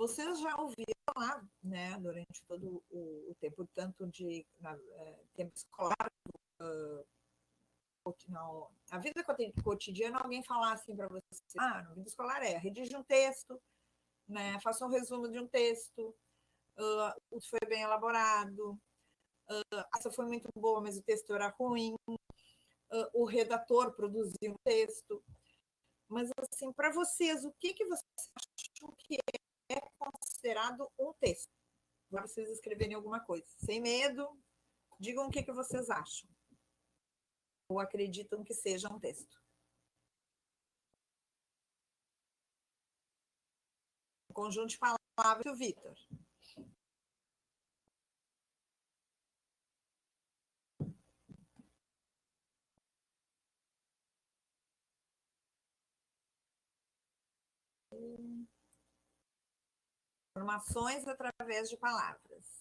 Vocês já ouviram falar, né, durante todo o tempo, tanto de tempo escolar, a vida cotidiana, alguém falar assim para você, na vida escolar redige um texto, né, faça um resumo de um texto, foi bem elaborado, essa foi muito boa, mas o texto era ruim, o redator produziu um texto. Mas, assim, para vocês, o que vocês acham que é considerado um texto? Para vocês escreverem alguma coisa. Sem medo, digam o que vocês acham. Ou acreditam que seja um texto. Um conjunto de palavras do Vitor. Informações através de palavras.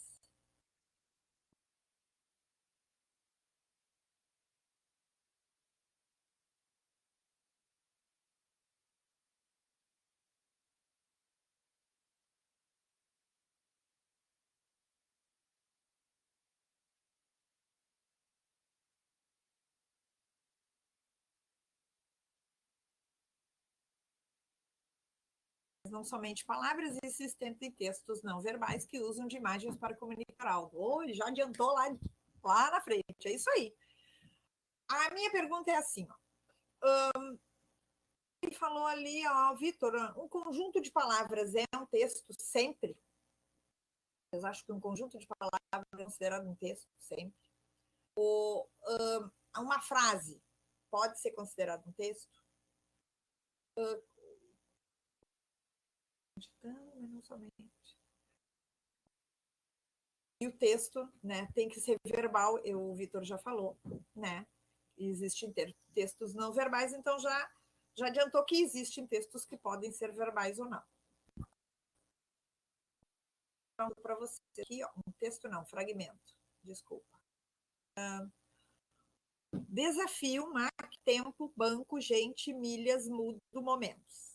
Não somente palavras, existem textos não verbais que usam de imagens para comunicar algo. Ele já adiantou lá na frente, é isso aí. A minha pergunta é assim, ele falou ali, Vitor, um conjunto de palavras é um texto sempre? Vocês acham que um conjunto de palavras é considerado um texto sempre? Ou uma frase pode ser considerado um texto? Mas não somente. E o texto, né, tem que ser verbal, o Vitor já falou, né? Existem textos não verbais, então já adiantou que existem textos que podem ser verbais ou não. Para você aqui, um texto não, fragmento, desculpa. Desafio, marque, tempo, banco, gente, milhas, mudo, momentos.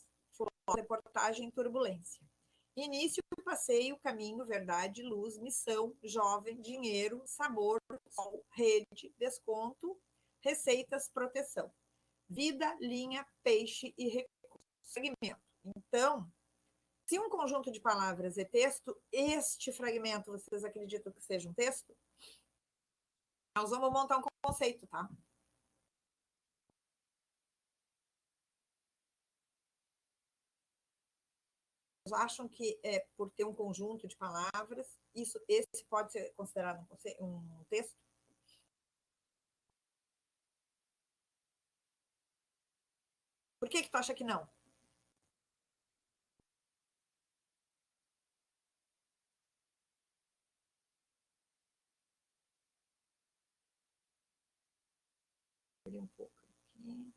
Reportagem, turbulência. Início, passeio, caminho, verdade, luz, missão, jovem, dinheiro, sabor, sol, rede, desconto, receitas, proteção. Vida, linha, peixe e recurso. Segmento. Então, se um conjunto de palavras é texto, este fragmento vocês acreditam que seja um texto? Nós vamos montar um conceito, tá? Acham que por ter um conjunto de palavras, esse pode ser considerado um texto? Por que tu acha que não? Um pouco aqui.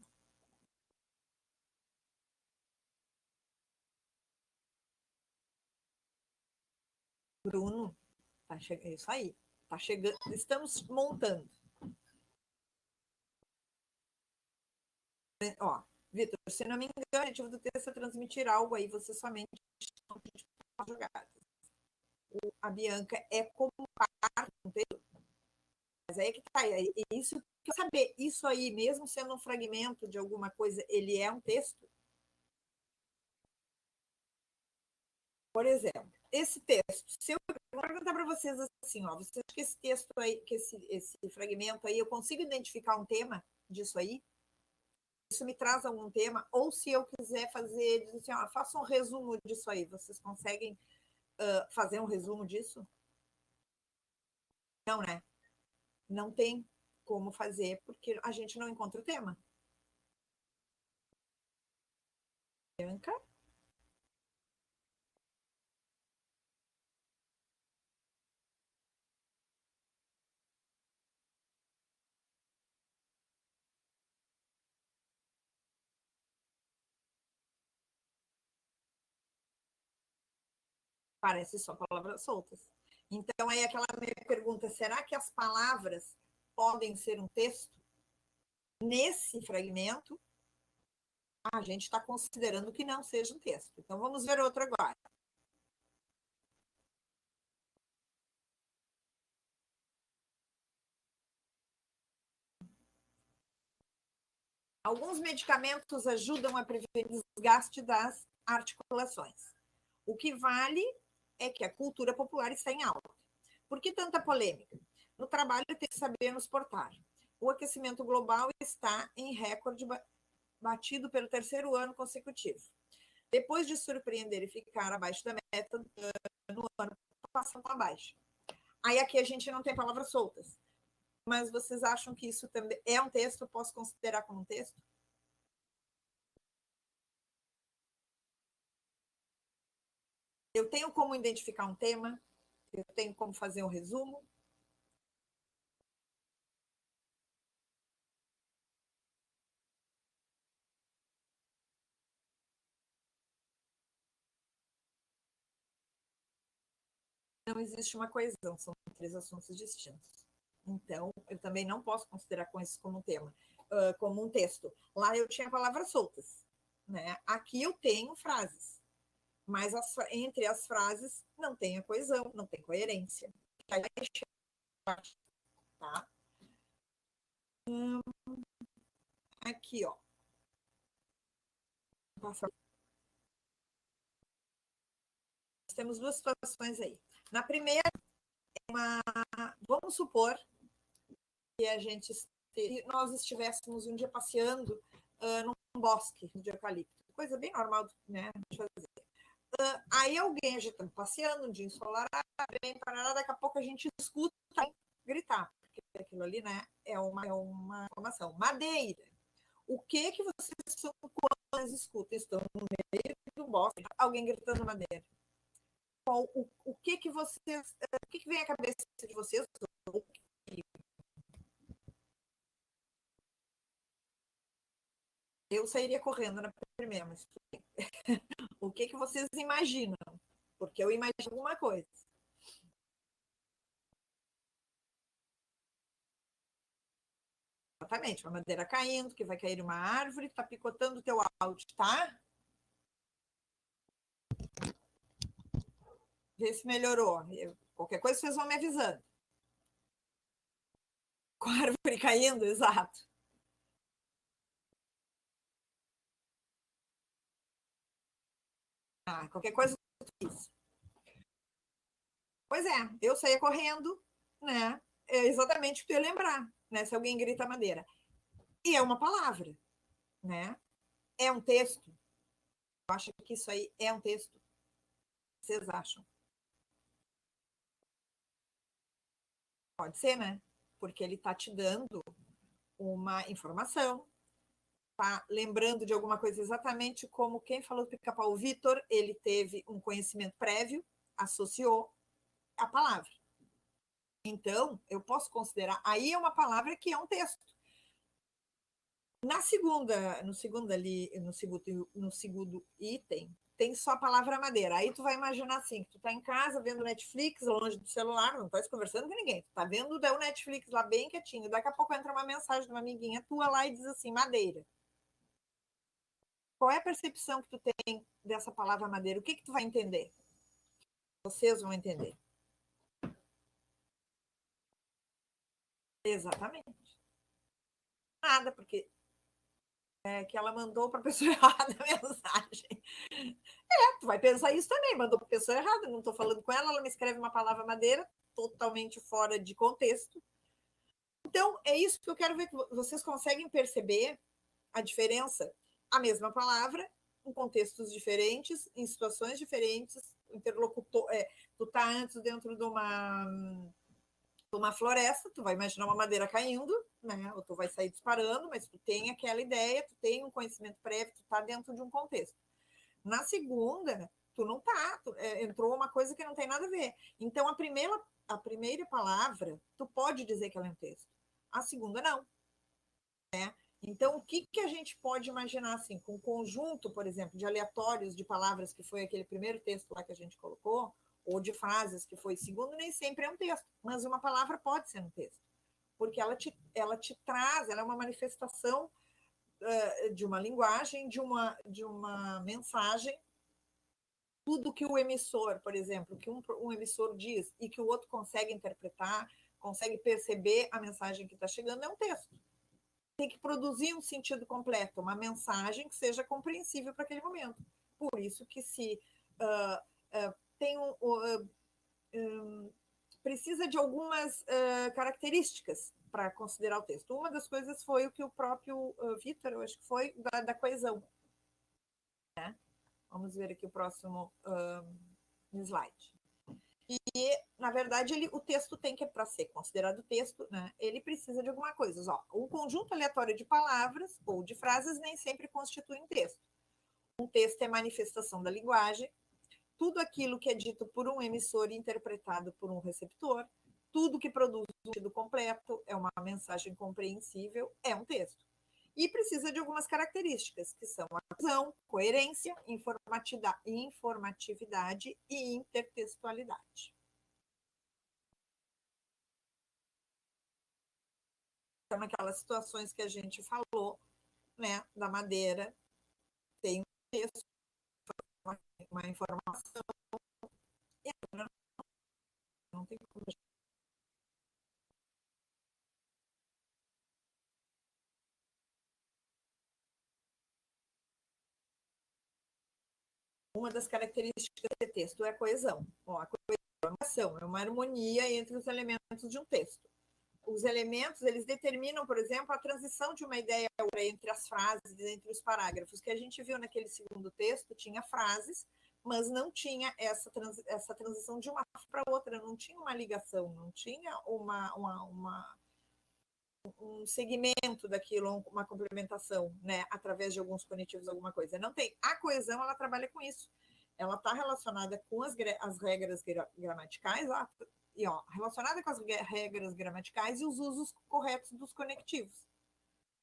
Bruno, tá chegando, isso aí, tá chegando, estamos montando. Ó, Vitor, se não me engano, o objetivo do texto é transmitir algo aí, você somente jogadas. A Bianca é como parte do texto, mas aí que tá, é isso que eu saber, isso aí, mesmo sendo um fragmento de alguma coisa, ele é um texto? Por exemplo, esse texto, se eu perguntar para vocês assim, você acha que esse texto aí, que esse fragmento aí, eu consigo identificar um tema disso aí? Isso me traz algum tema? Ou se eu quiser fazer, diz assim, faça um resumo disso aí, vocês conseguem fazer um resumo disso? Não, né? Não tem como fazer, porque a gente não encontra o tema. Bianca? Parece só palavras soltas. Então, aí aquela minha pergunta, será que as palavras podem ser um texto? Nesse fragmento, a gente está considerando que não seja um texto. Então, vamos ver outro agora. Alguns medicamentos ajudam a prevenir o desgaste das articulações. O que vale é que a cultura popular está em alta. Por que tanta polêmica? No trabalho tem que saber nos portar. O aquecimento global está em recorde batido pelo 3º ano consecutivo. Depois de surpreender e ficar abaixo da meta no ano passado abaixo. Aí aqui a gente não tem palavras soltas. Mas vocês acham que isso também é um texto? Eu posso considerar como um texto? Eu tenho como identificar um tema? Eu tenho como fazer um resumo? Não existe uma coesão, são 3 assuntos distintos. Então, eu também não posso considerar isso como um tema, como um texto. Lá eu tinha palavras soltas, né? Aqui eu tenho frases, mas entre as frases não tem a coesão, não tem coerência. Tá? Aqui, ó. Temos 2 situações aí. Na primeira, vamos supor que nós estivéssemos um dia passeando num bosque de eucalipto, coisa bem normal, né, de fazer. Aí alguém, a gente está passeando, um dia ensolarado, bem parado, daqui a pouco a gente escuta gritar, porque aquilo ali, né, é uma informação. Madeira. O que vocês são quando escutam? Estão no meio do bosque, alguém gritando madeira. O que vocês, o que vem à cabeça de vocês? Eu sairia correndo na primeira, mas o que vocês imaginam? Porque eu imagino alguma coisa. Exatamente, uma madeira caindo, que vai cair uma árvore, está picotando o teu áudio, tá? Vê se melhorou. Qualquer coisa vocês vão me avisando. Com a árvore caindo, exato. Qualquer coisa isso. Pois é, eu saía correndo, né? É exatamente o que eu ia lembrar, né? Se alguém grita madeira. E é uma palavra, né? É um texto. Eu acho que isso aí é um texto. Vocês acham? Pode ser, né? Porque ele está te dando uma informação, tá lembrando de alguma coisa exatamente como quem falou do pica-pau, o Vitor, ele teve um conhecimento prévio, associou a palavra. Então, eu posso considerar, aí é uma palavra que é um texto. No segundo item, tem só a palavra madeira. Aí tu vai imaginar assim, que tu tá em casa vendo Netflix, longe do celular, não tá conversando com ninguém, tu tá vendo o Netflix lá bem quietinho, daqui a pouco entra uma mensagem de uma amiguinha tua lá e diz assim, madeira. Qual é a percepção que tu tem dessa palavra madeira? O que tu vai entender? Vocês vão entender. Exatamente. Nada, porque que ela mandou para a pessoa errada a mensagem. Tu vai pensar isso também, mandou para a pessoa errada, não estou falando com ela, ela me escreve uma palavra madeira totalmente fora de contexto. Então, é isso que eu quero ver, que vocês conseguem perceber a diferença? A mesma palavra, em contextos diferentes, em situações diferentes, interlocutor, tu tá antes dentro de uma floresta, tu vai imaginar uma madeira caindo, né? Ou tu vai sair disparando, mas tu tem aquela ideia, tu tem um conhecimento prévio, tu tá dentro de um contexto. Na segunda, tu não tá, entrou uma coisa que não tem nada a ver. Então, a primeira palavra, tu pode dizer que ela é um texto. A segunda, não. Né? Então, o que a gente pode imaginar assim, com um conjunto, por exemplo, de aleatórios de palavras, que foi aquele primeiro texto lá que a gente colocou, ou de frases, que foi segundo, nem sempre é um texto, mas uma palavra pode ser um texto, porque ela te traz, ela é uma manifestação de uma linguagem, de uma mensagem, tudo que o emissor, por exemplo, que um emissor diz e que o outro consegue interpretar, consegue perceber a mensagem que está chegando, é um texto. tem que produzir um sentido completo, uma mensagem que seja compreensível para aquele momento. Por isso que se tem precisa de algumas características para considerar o texto. Uma das coisas foi o que o próprio Vitor, eu acho que foi, da coesão. Né? Vamos ver aqui o próximo slide. E, na verdade, o texto tem que, para ser considerado texto, né, ele precisa de alguma coisa. Ó, um conjunto aleatório de palavras ou de frases nem sempre constitui um texto. Um texto é manifestação da linguagem, tudo aquilo que é dito por um emissor e interpretado por um receptor, tudo que produz um sentido completo é uma mensagem compreensível, é um texto. E precisa de algumas características, que são a coesão, coerência, informatividade e intertextualidade. Então, naquelas situações que a gente falou, né, da Madeira, tem um texto, uma informação, e não tem como. Uma das características desse texto é a coesão. Ó, a coesão é uma harmonia entre os elementos de um texto. Os elementos, eles determinam, por exemplo, a transição de uma ideia entre as frases, entre os parágrafos. Que a gente viu naquele segundo texto, tinha frases, mas não tinha essa transição de uma para outra, não tinha uma ligação, não tinha um segmento daquilo, uma complementação, né, através de alguns conectivos, alguma coisa. Não tem. A coesão, ela trabalha com isso. Ela está relacionada com as regras gramaticais, ó, e, ó, relacionada com as regras gramaticais e os usos corretos dos conectivos.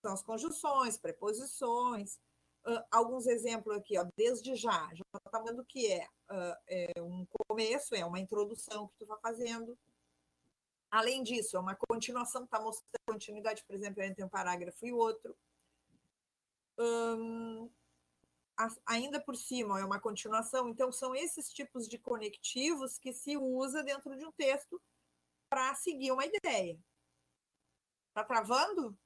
São as conjunções, preposições. Alguns exemplos aqui, ó, desde já está dando o que é um começo, é uma introdução que tu está fazendo. Além disso, é uma continuação, está mostrando continuidade, por exemplo, entre um parágrafo e outro. Ainda por cima, é uma continuação. Então, são esses tipos de conectivos que se usa dentro de um texto para seguir uma ideia. Está travando?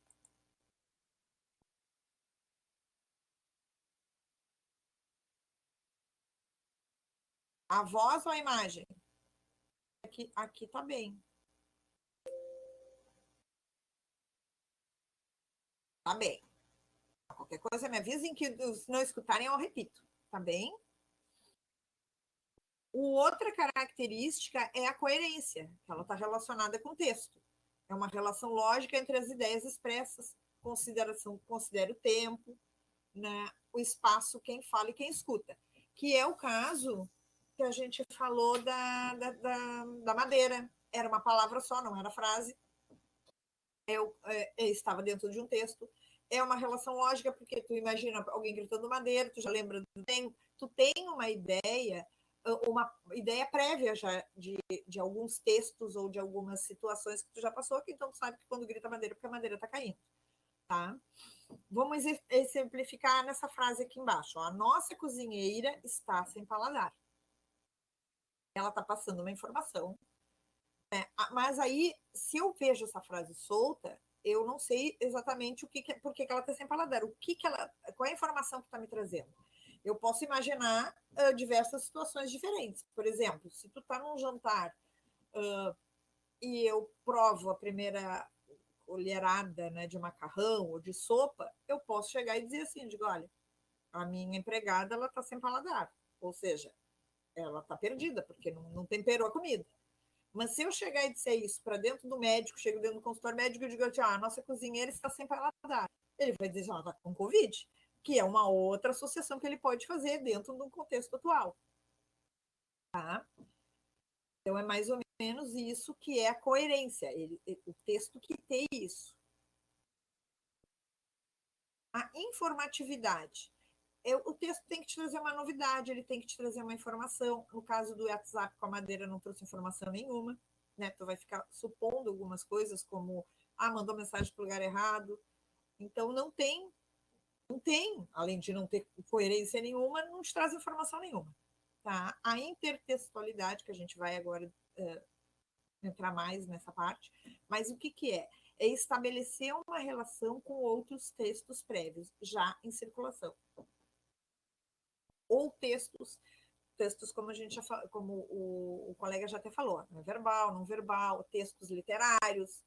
A voz ou a imagem? Aqui está bem. Está bem. Qualquer coisa me avisem que se não escutarem, eu repito. Tá bem? Outra característica é a coerência, que ela está relacionada com o texto. É uma relação lógica entre as ideias expressas, considera o tempo, né, o espaço, quem fala e quem escuta. Que é o caso que a gente falou da Madeira. Era uma palavra só, não era frase. Estava dentro de um texto. É uma relação lógica, porque tu imagina alguém gritando Madeira, tu já lembra do tempo, tu tem uma ideia prévia já de alguns textos ou de algumas situações que tu já passou, que então tu sabe que quando grita Madeira, porque a madeira está caindo. Tá? Vamos exemplificar nessa frase aqui embaixo. Ó. A nossa cozinheira está sem paladar. Ela está passando uma informação. Né? Mas aí, se eu vejo essa frase solta, eu não sei exatamente por que ela está sem paladar. Qual é a informação que está me trazendo? Eu posso imaginar diversas situações diferentes. Por exemplo, se tu está num jantar e eu provo a primeira colherada, né, de macarrão ou de sopa, eu posso chegar e dizer assim, digo, olha, a minha empregada ela está sem paladar, ou seja, ela está perdida porque não temperou a comida. Mas se eu chegar e disser isso para dentro do médico, chego dentro do consultório médico e digo, a nossa cozinheira está sem paladar, ele vai dizer, ela está com Covid, que é uma outra associação que ele pode fazer dentro de um contexto atual. Tá? Então, é mais ou menos isso que é a coerência, o texto que tem isso. A informatividade. O texto tem que te trazer uma novidade, ele tem que te trazer uma informação. No caso do WhatsApp com a Madeira, não trouxe informação nenhuma. Né? Tu vai ficar supondo algumas coisas, como, mandou mensagem para o lugar errado. Então, não tem, além de não ter coerência nenhuma, não te traz informação nenhuma. Tá? A intertextualidade, que a gente vai agora entrar mais nessa parte, mas o que é? é estabelecer uma relação com outros textos prévios, já em circulação. Ou textos como a gente já como o colega já até falou, né? Verbal, não verbal, textos literários,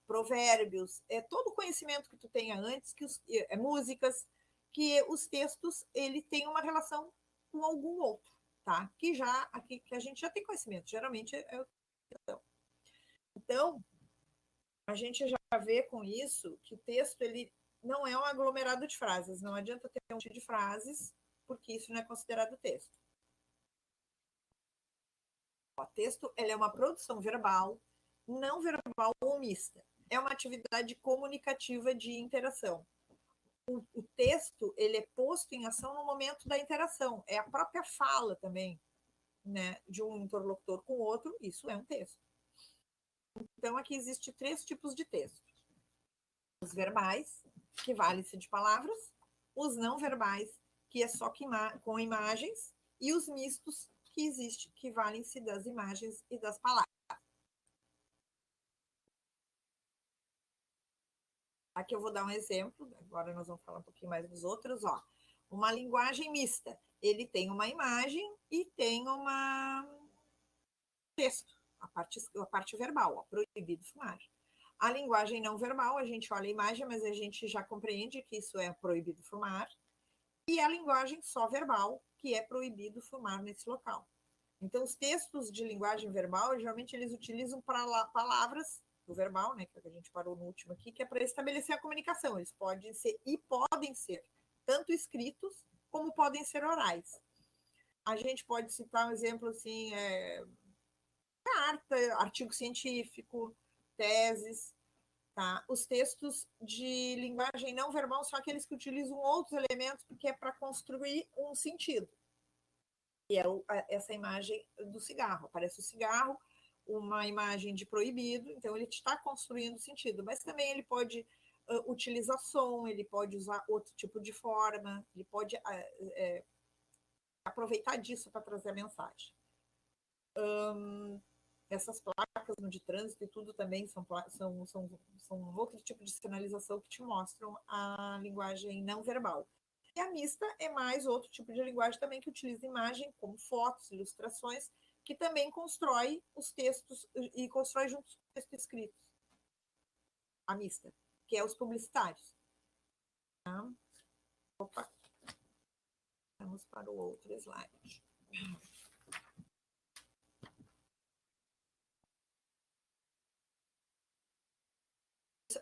provérbios, todo o conhecimento que tu tenha antes, músicas, que os textos ele tem uma relação com algum outro, tá? Que a gente já tem conhecimento, geralmente é o texto. Então, a gente já vê com isso que o texto ele não é um aglomerado de frases, não adianta ter um monte de frases, porque isso não é considerado texto. O texto ele é uma produção verbal, não verbal ou mista. É uma atividade comunicativa de interação. O texto ele é posto em ação no momento da interação. É a própria fala também, né, de um interlocutor com o outro. Isso é um texto. Então, aqui existe 3 tipos de texto. Os verbais, que valem-se de palavras. Os não verbais, que é só com imagens. E os mistos, que valem-se das imagens e das palavras. Aqui eu vou dar um exemplo, agora nós vamos falar um pouquinho mais dos outros. Ó. Uma linguagem mista, ele tem uma imagem e tem texto, a parte verbal, ó, proibido fumar. A linguagem não verbal, a gente olha a imagem, mas a gente já compreende que isso é proibido fumar. E a linguagem só verbal, que é proibido fumar nesse local. Então, os textos de linguagem verbal, geralmente eles utilizam palavras do verbal, né, que a gente parou no último aqui, que é para estabelecer a comunicação. Eles podem ser tanto escritos como podem ser orais. A gente pode citar um exemplo assim, carta, artigo científico, teses, tá? Os textos de linguagem não verbal são aqueles que utilizam outros elementos porque é para construir um sentido. E é essa imagem do cigarro. Aparece o cigarro, uma imagem de proibido, então ele está construindo sentido, mas também ele pode utilizar som, ele pode usar outro tipo de forma, ele pode aproveitar disso para trazer a mensagem. Essas placas de trânsito e tudo também são outro tipo de sinalização que te mostram a linguagem não verbal. E a mista é mais outro tipo de linguagem também que utiliza imagem, como fotos, ilustrações, que também constrói os textos e constrói juntos os textos escritos. A mista, que é os publicitários. Tá? Opa. Vamos para o outro slide.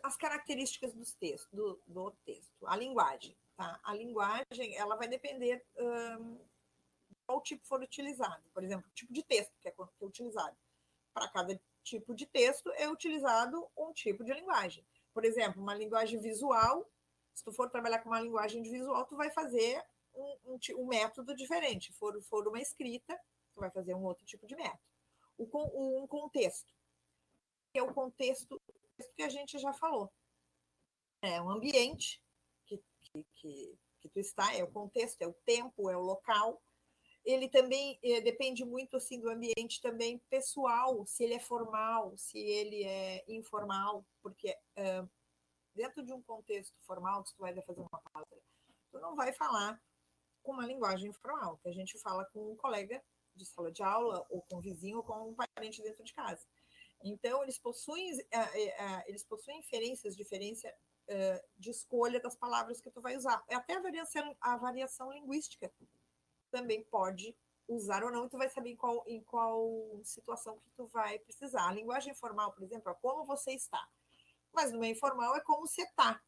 As características do texto. A linguagem. Tá? A linguagem ela vai depender qual tipo for utilizado. Por exemplo, o tipo de texto que é utilizado. Para cada tipo de texto é utilizado um tipo de linguagem. Por exemplo, uma linguagem visual, se tu for trabalhar com uma linguagem de visual, tu vai fazer um método diferente. Se for uma escrita, tu vai fazer um outro tipo de método. Um contexto, que é o contexto que a gente já falou. É um ambiente que tu está, é o contexto, é o tempo, é o local. Ele também depende muito assim do ambiente também pessoal, se ele é formal, se ele é informal, porque dentro de um contexto formal, que tu vai fazer uma palestra, tu não vai falar com uma linguagem informal, que a gente fala com um colega de sala de aula, ou com um vizinho, ou com um parente dentro de casa. Então, eles possuem inferências, diferença de escolha das palavras que tu vai usar. Até a variação linguística também pode usar ou não, e tu vai saber em qual situação que tu vai precisar. A linguagem formal, por exemplo, é como você está. Mas no meio informal é como você está.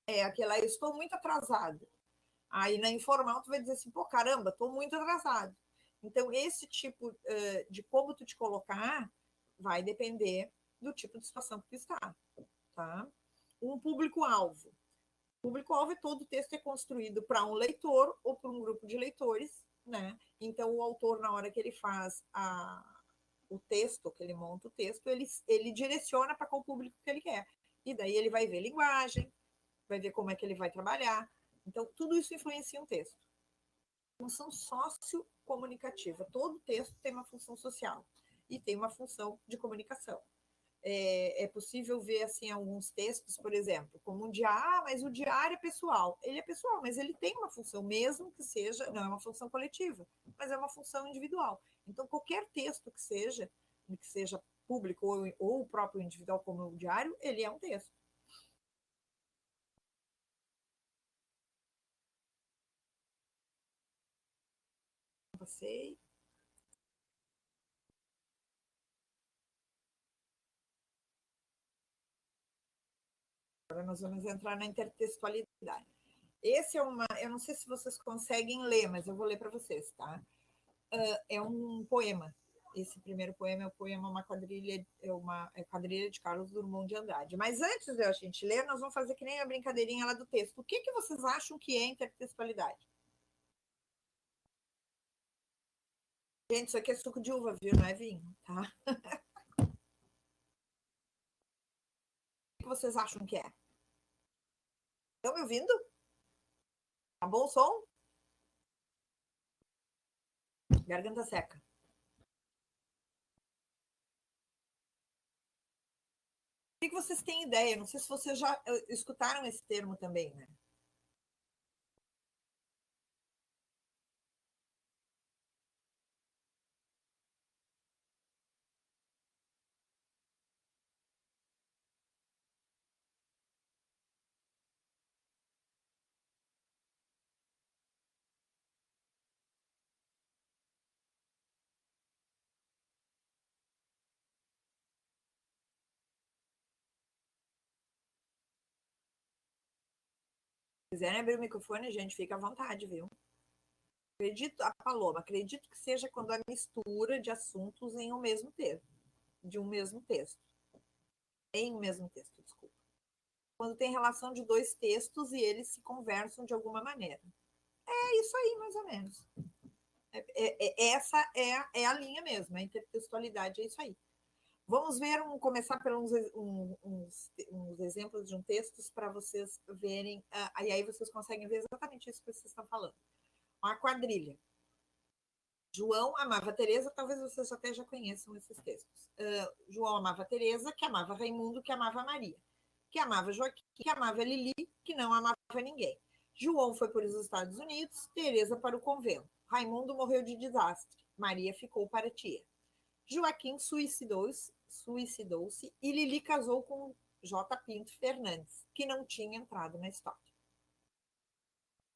É aquela, eu estou muito atrasado. Aí na informal tu vai dizer assim, pô, caramba, estou muito atrasado. Então, esse tipo de como tu te colocar vai depender do tipo de situação que tu está. Tá? Um público-alvo. O público-alvo é todo o texto é construído para um leitor ou para um grupo de leitores, né? Então, o autor, na hora que ele faz o texto, que ele monta o texto, ele direciona para qual público que ele quer. E daí ele vai ver linguagem, vai ver como é que ele vai trabalhar. Então, tudo isso influencia um texto. Função sociocomunicativa. Todo texto tem uma função social e tem uma função de comunicação. É possível ver assim alguns textos, por exemplo, como um diário, mas o diário é pessoal. Ele é pessoal, mas ele tem uma função, mesmo que seja, não é uma função coletiva, mas é uma função individual. Então, qualquer texto que seja público ou o próprio individual, como o diário, ele é um texto. Passei. Agora nós vamos entrar na intertextualidade. Esse é uma. Eu não sei se vocês conseguem ler, mas eu vou ler para vocês, tá? É um poema. Esse primeiro poema é o poema Uma Quadrilha, Quadrilha de Carlos Drummond de Andrade. Mas antes de a gente ler, nós vamos fazer que nem a brincadeirinha lá do texto. O que vocês acham que é intertextualidade? Gente, isso aqui é suco de uva, viu? Não é vinho, tá? O que vocês acham que é? Estão me ouvindo? Tá bom o som? Garganta seca. O que vocês têm ideia? Não sei se vocês já escutaram esse termo também, né? Se quiserem abrir o microfone, gente, fica à vontade, viu? Acredito, a Paloma, acredito que seja quando a mistura de assuntos em um mesmo texto, de um mesmo texto. Em um mesmo texto, desculpa. Quando tem relação de dois textos e eles se conversam de alguma maneira. É isso aí, mais ou menos. Essa é a linha mesmo, a intertextualidade é isso aí. Vamos ver, começar pelos uns exemplos de um texto para vocês verem, e aí vocês conseguem ver exatamente isso que vocês estão falando. Uma quadrilha. João amava Teresa, talvez vocês até já conheçam esses textos. João amava Teresa, que amava Raimundo, que amava Maria, que amava Joaquim, que amava Lili, que não amava ninguém. João foi para os Estados Unidos, Teresa para o convento. Raimundo morreu de desastre, Maria ficou para tia. Joaquim suicidou-se e Lili casou com J. Pinto Fernandes, que não tinha entrado na história.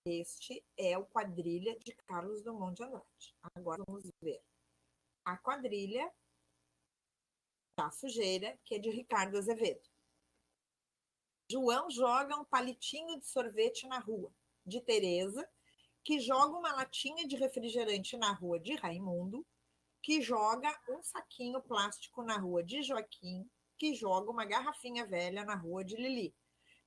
Este é o Quadrilha de Carlos Drummond de Andrade. Agora vamos ver a quadrilha da sujeira, que é de Ricardo Azevedo. João joga um palitinho de sorvete na rua, de Teresa, que joga uma latinha de refrigerante na rua de Raimundo, que joga um saquinho plástico na rua de Joaquim, que joga uma garrafinha velha na rua de Lili.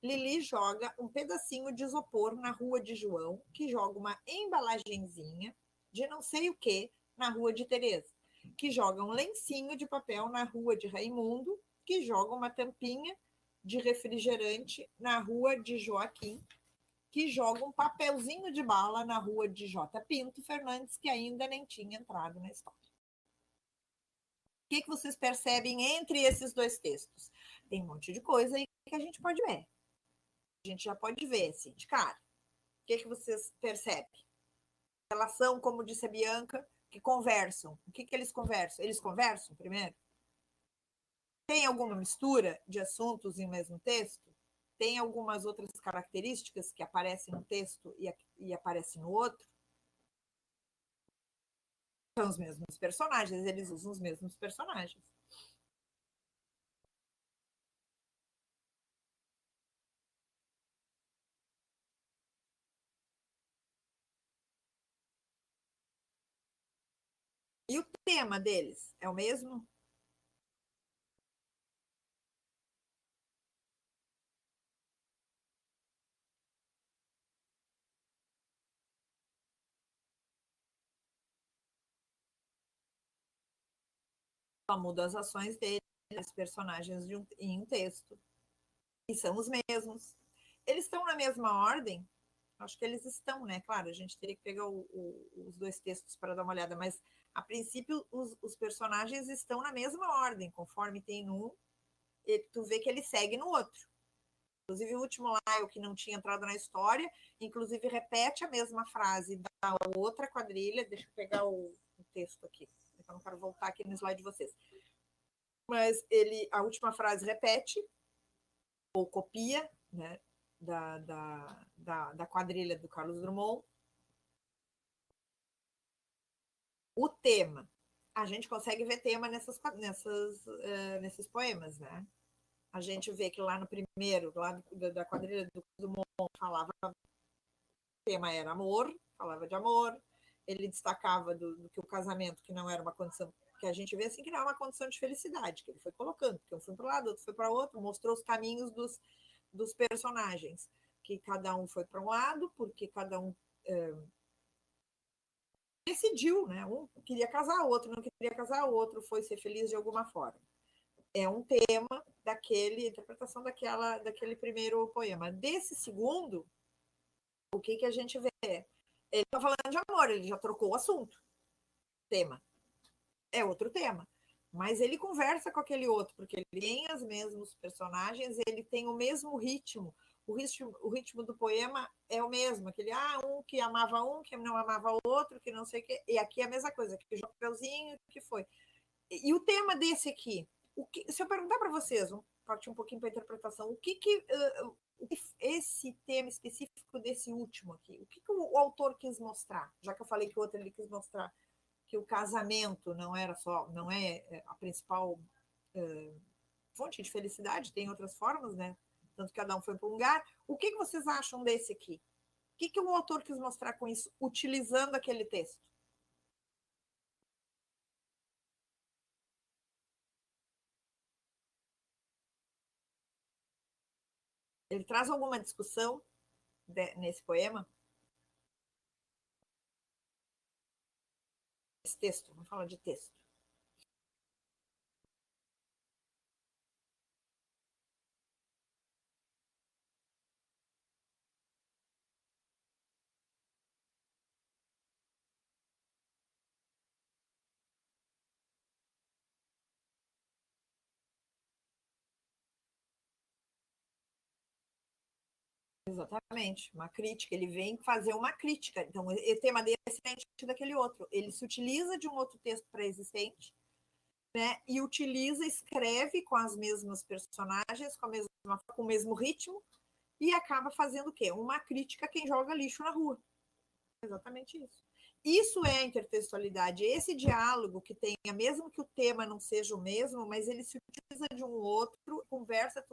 Lili joga um pedacinho de isopor na rua de João, que joga uma embalagenzinha de não sei o que na rua de Teresa, que joga um lencinho de papel na rua de Raimundo, que joga uma tampinha de refrigerante na rua de Joaquim, que joga um papelzinho de bala na rua de J. Pinto Fernandes, que ainda nem tinha entrado na história. O que vocês percebem entre esses dois textos? Tem um monte de coisa aí que a gente pode ver. A gente já pode ver, assim, de cara. O que vocês percebem? Relação, como disse a Bianca, que conversam. O que eles conversam? Eles conversam primeiro? Tem alguma mistura de assuntos em um mesmo texto? Tem algumas outras características que aparecem no texto e aparecem no outro? São os mesmos personagens, eles usam os mesmos personagens. E o tema deles é o mesmo? Só muda as ações deles, os personagens em um texto. E são os mesmos. Eles estão na mesma ordem? Acho que eles estão, né? Claro, a gente teria que pegar os dois textos para dar uma olhada, mas a princípio os personagens estão na mesma ordem, conforme tem num, tu vê que ele segue no outro. Inclusive, o último lá é o que não tinha entrado na história, inclusive repete a mesma frase da outra quadrilha. Deixa eu pegar o texto aqui, eu não quero voltar aqui no slide de vocês. Mas a última frase repete, ou copia, né, da quadrilha do Carlos Drummond. O tema. A gente consegue ver tema nesses poemas, né? A gente vê que lá no primeiro, lá da quadrilha do Drummond, falava, o tema era amor, falava de amor. Ele destacava do que o casamento, que não era uma condição, que a gente vê assim, que não é uma condição de felicidade, que ele foi colocando, que um foi para um lado, outro foi para outro, mostrou os caminhos dos personagens, que cada um foi para um lado, porque cada um decidiu, né? Um queria casar, o outro não queria casar, o outro foi ser feliz de alguma forma. É um tema interpretação daquele primeiro poema. Desse segundo, o que a gente vê? Ele está falando de amor, ele já trocou o assunto. Tema. É outro tema. Mas ele conversa com aquele outro, porque ele tem os mesmos personagens, ele tem o mesmo ritmo. O ritmo do poema é o mesmo, aquele um que amava um, que não amava o outro, que não sei o quê. E aqui é a mesma coisa, que o chapeuzinho, que foi. E o tema desse aqui, se eu perguntar para vocês, vamos partir um pouquinho para a interpretação, o que esse tema específico desse último aqui, o que o autor quis mostrar? Já que eu falei que o outro ele quis mostrar que o casamento não é a principal fonte de felicidade, tem outras formas, né? Tanto que cada um foi para um lugar. O que vocês acham desse aqui? O que o autor quis mostrar com isso, utilizando aquele texto? Ele traz alguma discussão nesse poema? Esse texto, vamos falar de texto. Exatamente, uma crítica. Ele vem fazer uma crítica. Então, o tema dele é diferente daquele outro. Ele se utiliza de um outro texto pré-existente, né? E escreve com as mesmas personagens, com o mesmo ritmo, e acaba fazendo o quê? Uma crítica a quem joga lixo na rua. Exatamente isso. Isso é a intertextualidade. Esse diálogo que tenha, mesmo que o tema não seja o mesmo, mas ele se utiliza de um outro, conversa,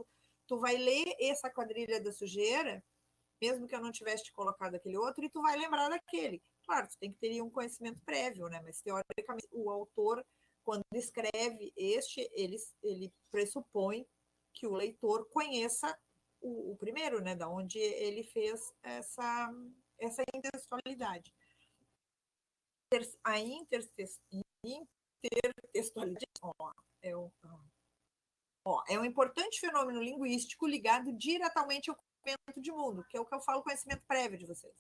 tu vai ler essa quadrilha da sujeira, mesmo que eu não tivesse te colocado aquele outro, e tu vai lembrar daquele. Claro, tu tem que ter um conhecimento prévio, né? Mas teoricamente o autor, quando escreve ele pressupõe que o leitor conheça o primeiro, né? Da onde ele fez essa intertextualidade. A intertextualidade é um importante fenômeno linguístico ligado diretamente ao conhecimento de mundo, que é o que eu falo, conhecimento prévio de vocês.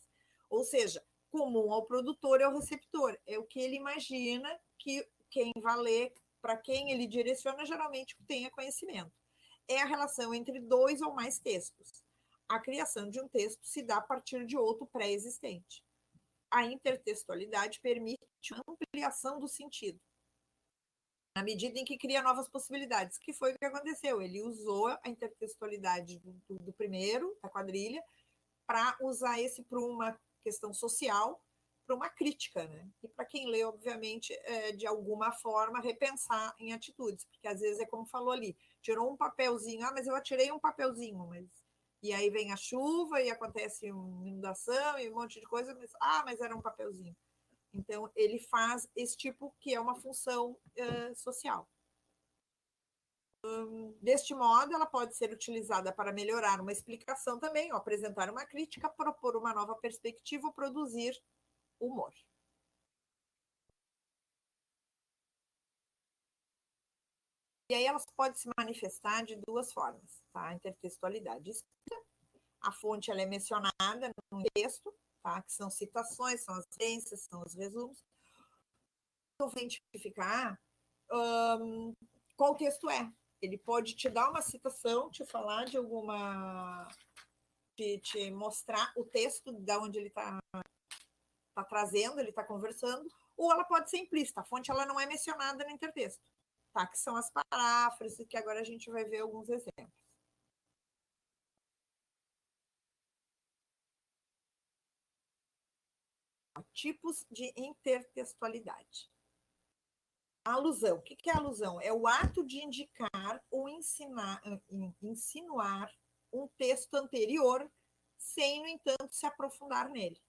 Ou seja, comum ao produtor e ao receptor. É o que ele imagina que quem vai ler, para quem ele direciona, geralmente tenha conhecimento. É a relação entre dois ou mais textos. A criação de um texto se dá a partir de outro pré-existente. A intertextualidade permite a ampliação do sentido, na medida em que cria novas possibilidades, que foi o que aconteceu. Ele usou a intertextualidade do primeiro, da quadrilha, para usar esse para uma questão social, para uma crítica, né? E para quem lê, obviamente, de alguma forma, repensar em atitudes, porque às vezes é como falou ali, tirou um papelzinho, mas eu atirei um papelzinho, mas... E aí vem a chuva e acontece uma inundação e um monte de coisa, mas era um papelzinho. Então, ele faz esse tipo que é uma função social. Deste modo, ela pode ser utilizada para melhorar uma explicação também, ou apresentar uma crítica, propor uma nova perspectiva ou produzir humor. E aí elas podem se manifestar de duas formas, tá? A intertextualidade. A fonte ela é mencionada no texto, tá? Que são citações, são as referências, são os resumos. Então, identificar qual texto é. Ele pode te dar uma citação, te falar de alguma... te mostrar o texto de onde ele está trazendo, ele está conversando, ou ela pode ser implícita. A fonte ela não é mencionada no intertexto, tá? Que são as paráfrases, que agora a gente vai ver alguns exemplos. Tipos de intertextualidade. A alusão. O que é alusão? É o ato de indicar ou insinuar um texto anterior, sem, no entanto, se aprofundar nele.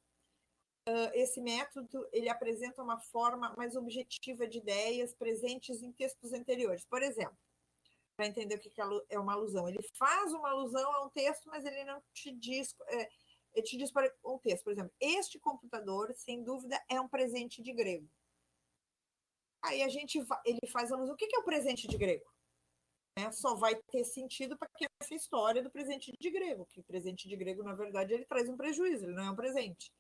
Esse método ele apresenta uma forma mais objetiva de ideias presentes em textos anteriores. Por exemplo, para entender o que é uma alusão, ele faz uma alusão a um texto, mas ele não te diz... ele te diz para um texto, por exemplo, este computador, sem dúvida, é um presente de grego. Aí ele faz a alusão. O que é o presente de grego? Só vai ter sentido para quem essa história do presente de grego, que o presente de grego, na verdade, ele traz um prejuízo, ele não é um presente.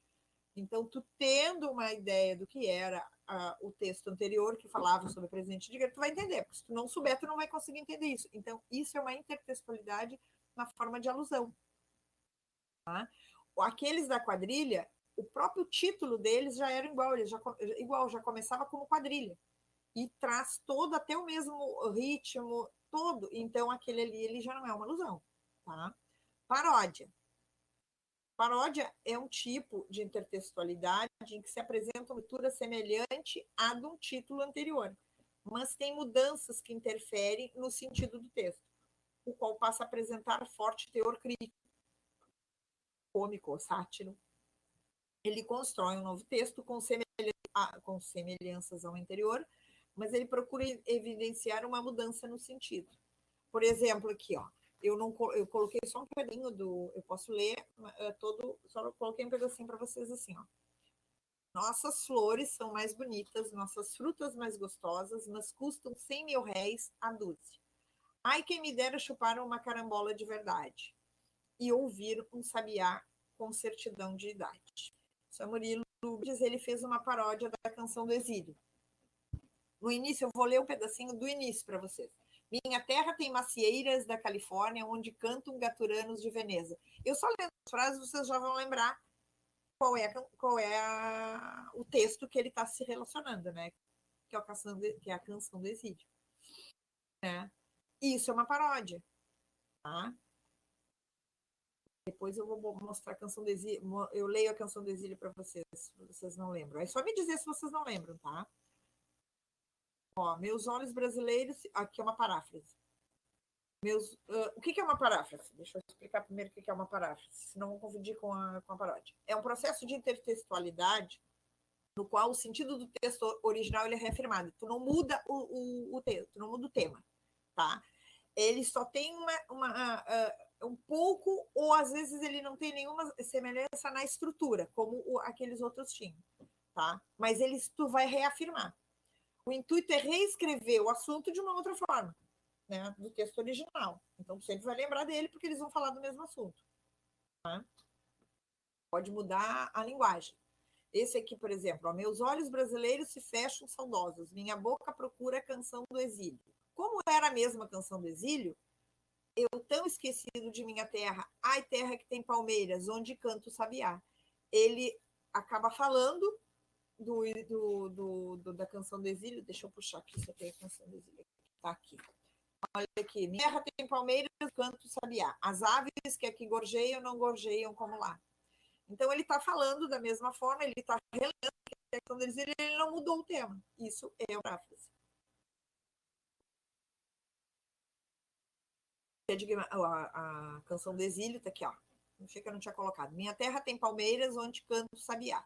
Então, tu tendo uma ideia do que era o texto anterior que falava sobre presente de grego, tu vai entender, porque se tu não souber, tu não vai conseguir entender isso. Então, isso é uma intertextualidade na forma de alusão. Tá? Aqueles da quadrilha, o próprio título deles já era igual, já começava como quadrilha. E traz todo, até o mesmo ritmo, todo. Então, aquele ali, ele já não é uma alusão. Tá? Paródia. Paródia é um tipo de intertextualidade em que se apresenta uma leitura semelhante à de um título anterior, mas tem mudanças que interferem no sentido do texto, o qual passa a apresentar forte teor crítico, cômico, sátiro. Ele constrói um novo texto com semelhanças ao anterior, mas ele procura evidenciar uma mudança no sentido. Por exemplo, aqui, ó, eu coloquei só um pedacinho eu posso ler todo, só coloquei um pedacinho para vocês assim, ó. Nossas flores são mais bonitas, nossas frutas mais gostosas, mas custam 100 mil réis a dúzia. Ai, quem me dera chupar uma carambola de verdade e ouvir um sabiá com certidão de idade. São Murilo Lourdes, ele fez uma paródia da canção do Exílio. No início, eu vou ler um pedacinho do início para vocês. Minha terra tem macieiras da Califórnia, onde cantam gaturanos de Veneza. Eu só lendo as frases, vocês já vão lembrar qual é o texto que ele está se relacionando, né? Que é a canção do Exílio. Né? Isso é uma paródia. Tá? Depois eu vou mostrar a canção do Exílio. Eu leio a canção do Exílio para vocês, se vocês não lembram. É só me dizer se vocês não lembram, tá? Ó, meus olhos brasileiros. Aqui é uma paráfrase. O que é uma paráfrase? Deixa eu explicar primeiro o que é uma paráfrase, senão vou confundir com a paródia. É um processo de intertextualidade no qual o sentido do texto original ele é reafirmado. Tu não muda o texto, tu não muda o tema, tá? Ele só tem um pouco, ou às vezes ele não tem nenhuma semelhança na estrutura, como aqueles outros tinham, tá? Mas tu vai reafirmar. O intuito é reescrever o assunto de uma outra forma, né, do texto original. Então, você sempre vai lembrar dele, porque eles vão falar do mesmo assunto. Tá? Pode mudar a linguagem. Esse aqui, por exemplo, ó, meus olhos brasileiros se fecham saudosos, minha boca procura a canção do exílio. Como era a mesma canção do exílio, eu tão esquecido de minha terra, ai terra que tem palmeiras, onde canto o sabiá. Ele acaba falando da canção do exílio. Deixa eu puxar aqui, se eu tenho a canção do exílio. Tá aqui. Olha aqui, minha terra tem palmeiras, canto sabiá. As aves que aqui gorjeiam, não gorjeiam como lá. Então, ele está falando da mesma forma, ele está relendo a questão deles, ele não mudou o tema. Isso é a paráfrase. A canção do exílio está aqui, ó. Não sei que eu não tinha colocado. Minha terra tem palmeiras, onde canto sabiá.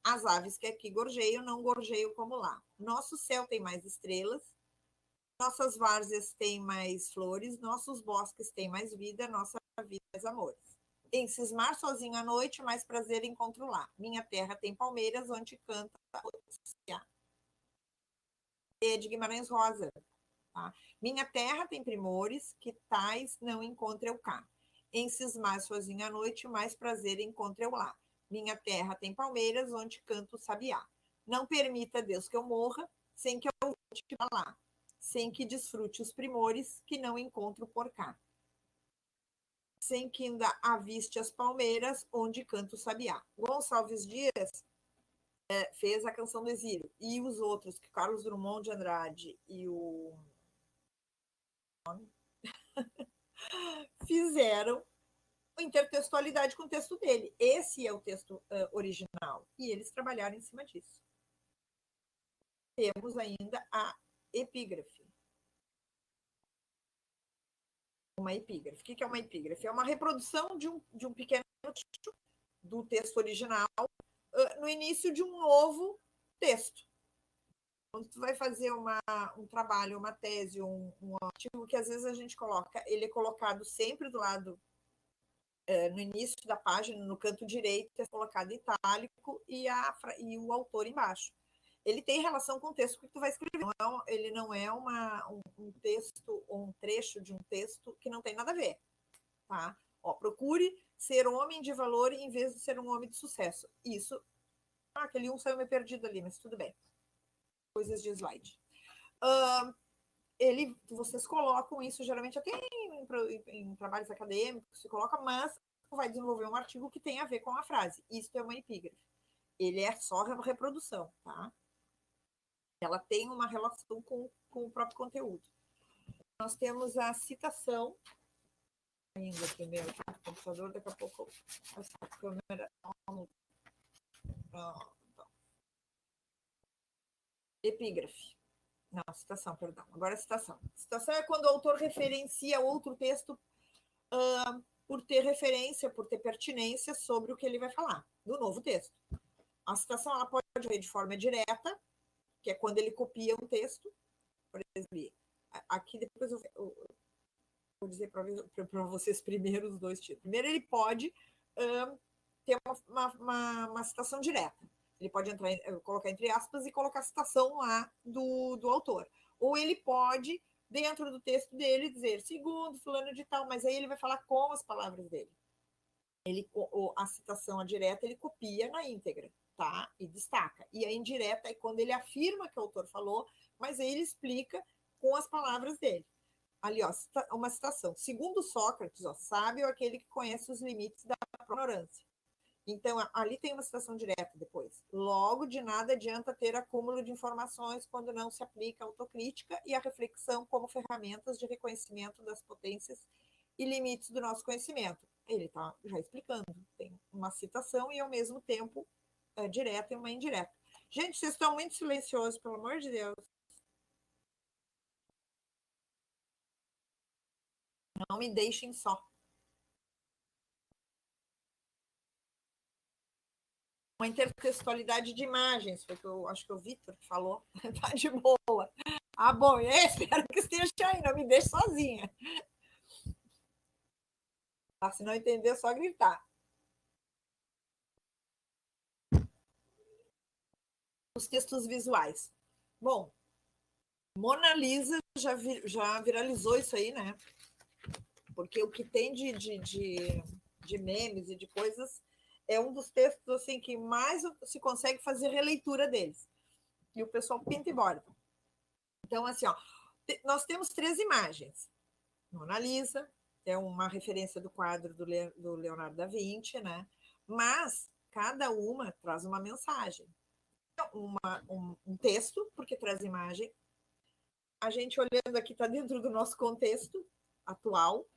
As aves que aqui gorjeiam, não gorjeiam como lá. Nosso céu tem mais estrelas, nossas várzeas têm mais flores, nossos bosques têm mais vida, nossa vida mais amores. Em cismar sozinho à noite, mais prazer encontro lá. Minha terra tem palmeiras, onde canta é de Guimarães Rosa. Tá? Minha terra tem primores, que tais não encontro eu cá. Em cismar sozinho à noite, mais prazer encontro eu lá. Minha terra tem palmeiras, onde canto sabiá. Não permita, Deus, que eu morra, sem que eu volte lá. sem que desfrute os primores que não encontro por cá. Sem que ainda aviste as palmeiras onde canta o sabiá. Gonçalves Dias fez a Canção do Exílio. E os outros, que Carlos Drummond de Andrade e o fizeram intertextualidade com o texto dele. Esse é o texto original. E eles trabalharam em cima disso. Temos ainda a epígrafe. Uma epígrafe. O que é uma epígrafe? É uma reprodução de um pequeno trecho do texto original no início de um novo texto. Quando tu vai fazer um trabalho, uma tese, um artigo que às vezes a gente coloca, ele é colocado sempre do lado, no início da página, no canto direito, é colocado itálico e o autor embaixo. Ele tem relação com o texto que tu vai escrever. Ele não é um texto ou um trecho de um texto que não tem nada a ver. Tá? Procure ser homem de valor em vez de ser um homem de sucesso. Isso. Aquele saiu meio perdido ali, mas tudo bem. Coisas de slide. Vocês colocam isso, geralmente até em trabalhos acadêmicos, se coloca, mas vai desenvolver um artigo que tem a ver com a frase. Isso é uma epígrafe. Ele é só reprodução, tá? Ela tem uma relação com o próprio conteúdo. Nós temos a citação, ainda aqui meu computador, daqui a pouco essa câmera. Epígrafe. Não, citação, perdão. Agora a citação. Citação é quando o autor referencia outro texto por ter referência, por ter pertinência sobre o que ele vai falar, do novo texto. A citação ela pode vir de forma direta, que é quando ele copia um texto. Por exemplo, aqui depois eu vou dizer para vocês primeiro os dois tipos. Primeiro, ele pode ter uma citação direta. Ele pode colocar entre aspas e colocar a citação lá do autor. Ou ele pode, dentro do texto dele, dizer segundo fulano de tal, mas aí ele vai falar com as palavras dele. A citação direta ele copia na íntegra, tá? E destaca. E a indireta é quando ele afirma que o autor falou, mas aí ele explica com as palavras dele. Ali, ó, uma citação. Segundo Sócrates, sábio é aquele que conhece os limites da ignorância. Então, ali tem uma citação direta depois. Logo, de nada adianta ter acúmulo de informações quando não se aplica a autocrítica e a reflexão como ferramentas de reconhecimento das potências e limites do nosso conhecimento. Ele está já explicando. Tem uma citação e, ao mesmo tempo, direta e uma indireta. Gente, vocês estão muito silenciosos, pelo amor de Deus. Não me deixem só. Uma intertextualidade de imagens, foi que eu acho que o Vitor falou, tá de boa. Bom, eu espero que esteja aí, não me deixe sozinha. Se não entender, é só gritar. Os textos visuais. Bom, Mona Lisa já viralizou isso aí, né? Porque o que tem de memes e de coisas é um dos textos assim que mais se consegue fazer releitura deles. E o pessoal pinta e borda. Então, assim, nós temos 3 imagens. Mona Lisa, é uma referência do quadro do Leonardo da Vinci, né? Mas cada uma traz uma mensagem. Um texto, porque traz imagem. A gente olhando aqui está dentro do nosso contexto atual,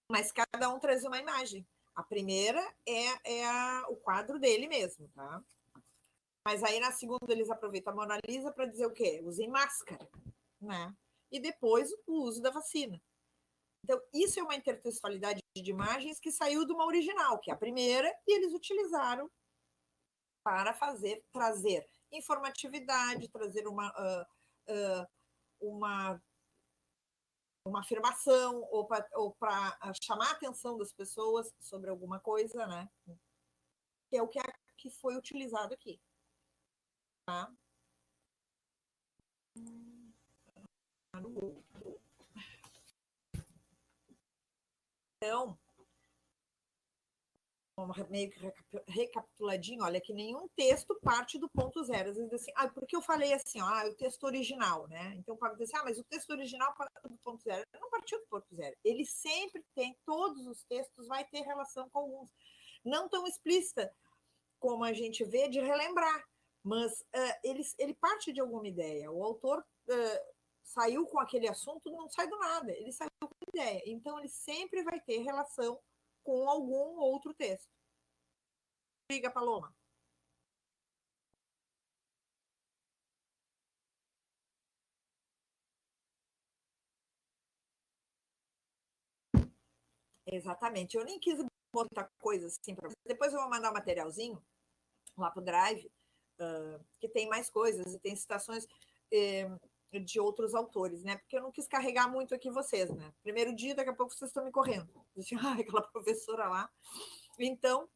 mas cada um traz uma imagem. A primeira é o quadro dele mesmo, tá? Mas aí na segunda eles aproveitam a Mona Lisa para dizer o quê? Usem máscara, né? E depois o uso da vacina. Então, isso é uma intertextualidade de imagens que saiu de uma original, que é a primeira, e eles utilizaram para trazer informatividade, trazer uma afirmação, ou para chamar a atenção das pessoas sobre alguma coisa, né? Que é o que foi utilizado aqui. Tá? Então, meio que recapituladinho, olha, que nenhum texto parte do ponto zero. Às vezes assim, porque eu falei assim, o texto original, né? Então pode dizer assim, mas o texto original partiu do ponto zero. Não partiu do ponto zero. Ele sempre tem, todos os textos vai ter relação com alguns. Não tão explícita como a gente vê de relembrar, mas ele parte de alguma ideia. O autor saiu com aquele assunto, não sai do nada, ele saiu com ideia. Então ele sempre vai ter relação com algum outro texto. Diga, Paloma. Exatamente. Eu nem quis botar coisas assim para você. Depois eu vou mandar um materialzinho lá para o Drive, que tem mais coisas e tem citações de outros autores, né? Porque eu não quis carregar muito aqui vocês, né? Primeiro dia, daqui a pouco vocês estão me correndo. Aquela professora lá. Então,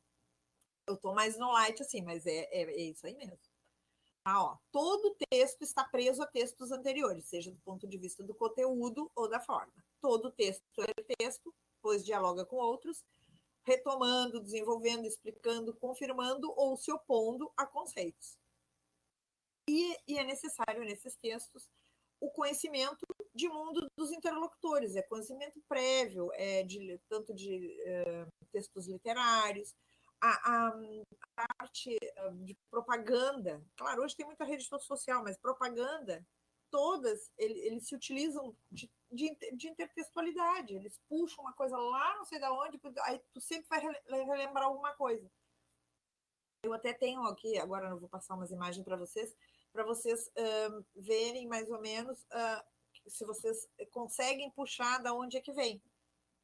eu estou mais no light, assim, mas é isso aí mesmo. Todo texto está preso a textos anteriores, seja do ponto de vista do conteúdo ou da forma. Todo texto é texto, pois dialoga com outros, retomando, desenvolvendo, explicando, confirmando ou se opondo a conceitos. E é necessário nesses textos o conhecimento de mundo dos interlocutores, é conhecimento prévio, tanto de textos literários, a parte de propaganda. Claro, hoje tem muita rede social, mas propaganda, todas, eles se utilizam de intertextualidade. Eles puxam uma coisa lá, não sei de onde, aí tu sempre vai relembrar alguma coisa. Eu até tenho aqui, agora eu vou passar umas imagens para vocês verem mais ou menos se vocês conseguem puxar da onde é que vem,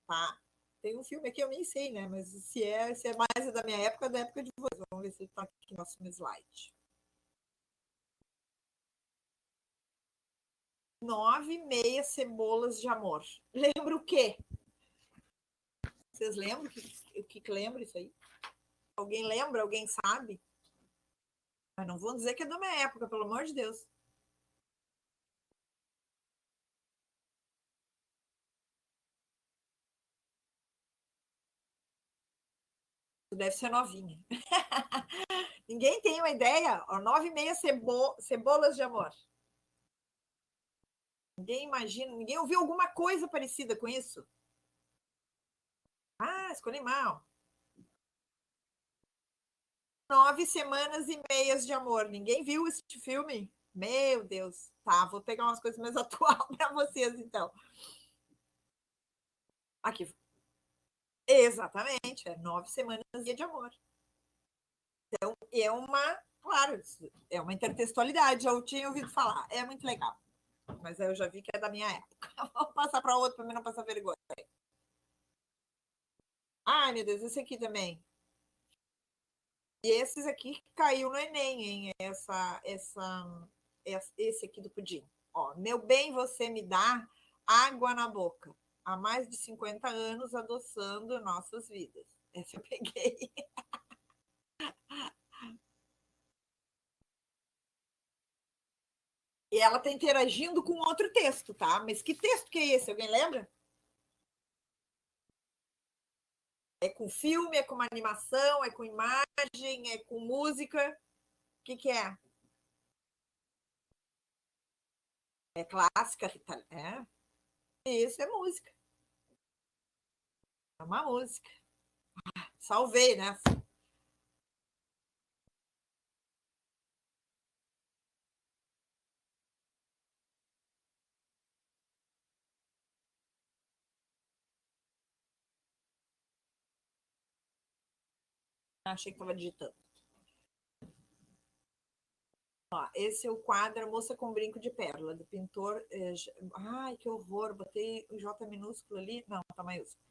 tá? Tem um filme aqui, eu nem sei, né? Mas se é mais da minha época, da época de vocês. Vamos ver se ele está aqui no nosso slide. 9,6 cebolas de amor. Lembra o quê? Vocês lembram? O que lembra isso aí? Alguém lembra? Alguém sabe? Mas não vão dizer que é da minha época, pelo amor de Deus. Deve ser novinha. Ninguém tem uma ideia? 9,6 cebolas de amor. Ninguém imagina, ninguém ouviu alguma coisa parecida com isso? Escolhi mal. 9 semanas e meias de amor. Ninguém viu esse filme? Meu Deus. Tá, vou pegar umas coisas mais atuais para vocês, então. Aqui. Exatamente, 9 semanas de amor. Então, é uma, claro, é uma intertextualidade, já eu tinha ouvido falar. É muito legal. Mas eu já vi que é da minha época. Vou passar para outro para mim não passar vergonha. Ai, meu Deus, esse aqui também. E esses aqui caiu no Enem, hein? Esse aqui do pudim. Ó, meu bem, você me dá água na boca. Há mais de 50 anos adoçando nossas vidas. Essa eu peguei. E ela está interagindo com outro texto, tá? Mas que texto que é esse? Alguém lembra? É com filme, é com uma animação, é com imagem, é com música? O que é? É clássica? É? Isso é música. É uma música. Salvei, né? Achei que estava digitando. Ó, esse é o quadro A Moça com Brinco de Pérola, do pintor. Ai, que horror! Botei o J minúsculo ali. Não, tá maiúsculo.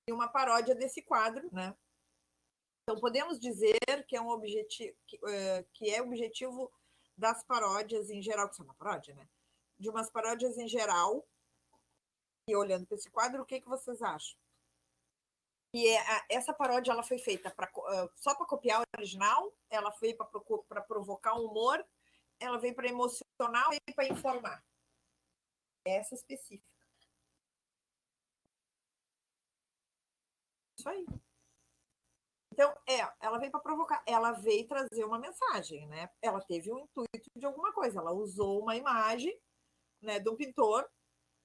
E uma paródia desse quadro, né? Então, podemos dizer que é um objetivo, que é objetivo das paródias em geral, que são uma paródia, né? De umas paródias em geral. E olhando para esse quadro, o que, que vocês acham? Essa paródia ela foi feita só para copiar o original, ela foi para provocar um humor, ela veio para emocionar e para informar. Essa específica. Isso aí. Então, ela veio para provocar, ela veio trazer uma mensagem, né? Ela teve um intuito de alguma coisa, ela usou uma imagem, né, de um pintor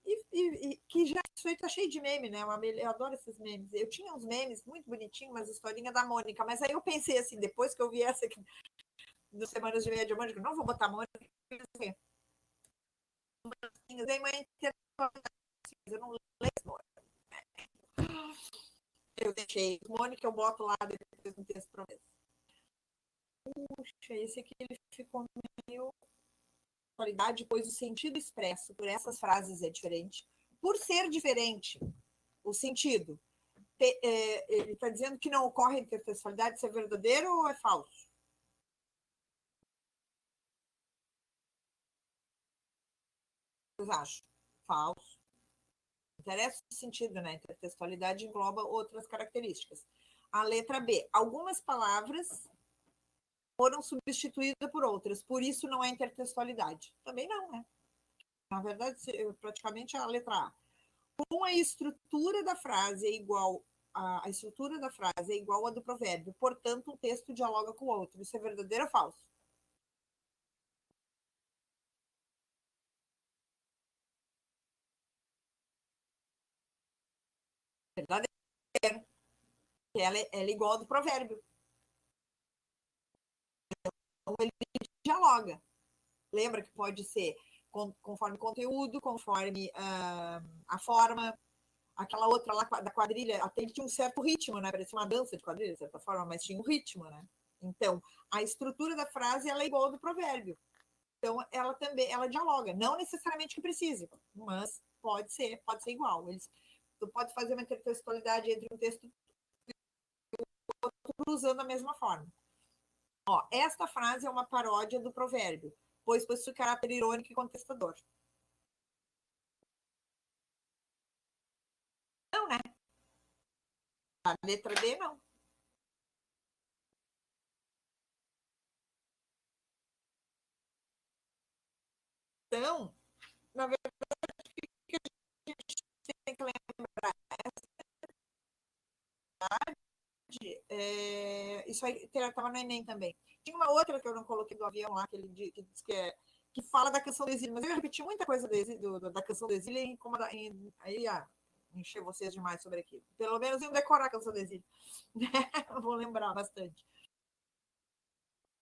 e que já isso aí tá cheio de meme, né? Eu adoro esses memes. Eu tinha uns memes muito bonitinhos, umas historinhas da Mônica, mas aí eu pensei assim, depois que eu vi essa aqui, das Semanas de Meia de Mônica, não vou botar Mônica, eu não leio, eu deixei Mônica, eu boto lá depois no texto para ver. Puxa, esse aqui ele ficou meio qualidade, pois o sentido expresso por essas frases é diferente. Por ser diferente, o sentido, ele está dizendo que não ocorre intertextualidade, se é verdadeiro ou é falso? Eu acho. Falso. Interessa o sentido, né? Intertextualidade engloba outras características. A letra B. Algumas palavras foram substituídas por outras, por isso não é intertextualidade. Também não, né? Na verdade, praticamente a letra A. Com a estrutura da frase é igual a estrutura da frase é igual à do provérbio, portanto, um texto dialoga com o outro. Isso é verdadeiro ou falso? Verdadeiro. Ela é igual ao do provérbio. Então, ele dialoga. Lembra que pode ser conforme o conteúdo, conforme a forma. Aquela outra lá da quadrilha, até tinha um certo ritmo, né? Parecia uma dança de quadrilha, de certa forma, mas tinha um ritmo, né? Então, a estrutura da frase ela é igual ao do provérbio. Então, ela dialoga. Não necessariamente que precise, mas pode ser igual. Tu pode fazer uma intertextualidade entre um texto e outro usando a mesma forma. Ó, esta frase é uma paródia do provérbio, pois possui caráter irônico e contestador. Não, né? A letra D, não. Então, na verdade, o que a gente tem que lembrar isso aí estava no Enem também. Tinha uma outra que eu não coloquei do avião lá, que diz que fala da canção do exílio, mas eu repeti muita coisa da canção do exílio aí encher vocês demais sobre aquilo. Pelo menos iam decorar a canção do exílio. Vou lembrar bastante.